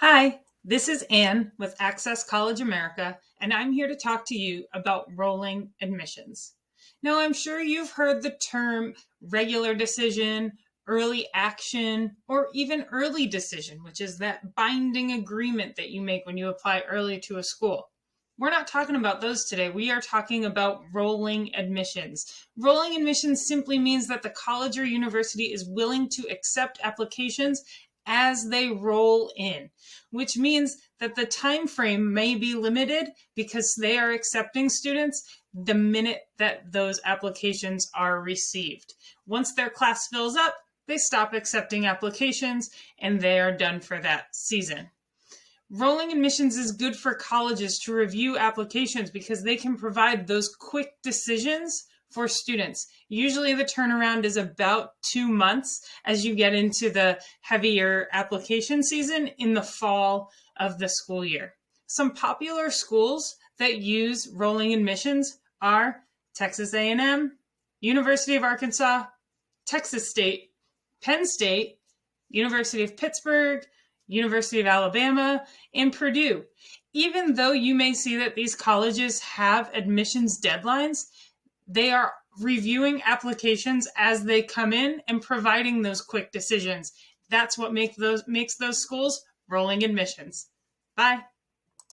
Hi, this is Ann with Access College America, and I'm here to talk to you about rolling admissions. Now, I'm sure you've heard the term regular decision, early action, or even early decision, which is that binding agreement that you make when you apply early to a school. We're not talking about those today. We are talking about rolling admissions. Rolling admissions simply means that the college or university is willing to accept applications as they roll in, which means that the time frame may be limited because they are accepting students the minute that those applications are received. Once their class fills up, they stop accepting applications and they are done for that season. Rolling admissions is good for colleges to review applications because they can provide those quick decisions for students. Usually the turnaround is about 2 months as you get into the heavier application season in the fall of the school year. Some popular schools that use rolling admissions are Texas A&M, University of Arkansas, Texas State, Penn State, University of Pittsburgh, University of Alabama, and Purdue. Even though you may see that these colleges have admissions deadlines, they are reviewing applications as they come in and providing those quick decisions. That's what makes those schools rolling admissions. Bye.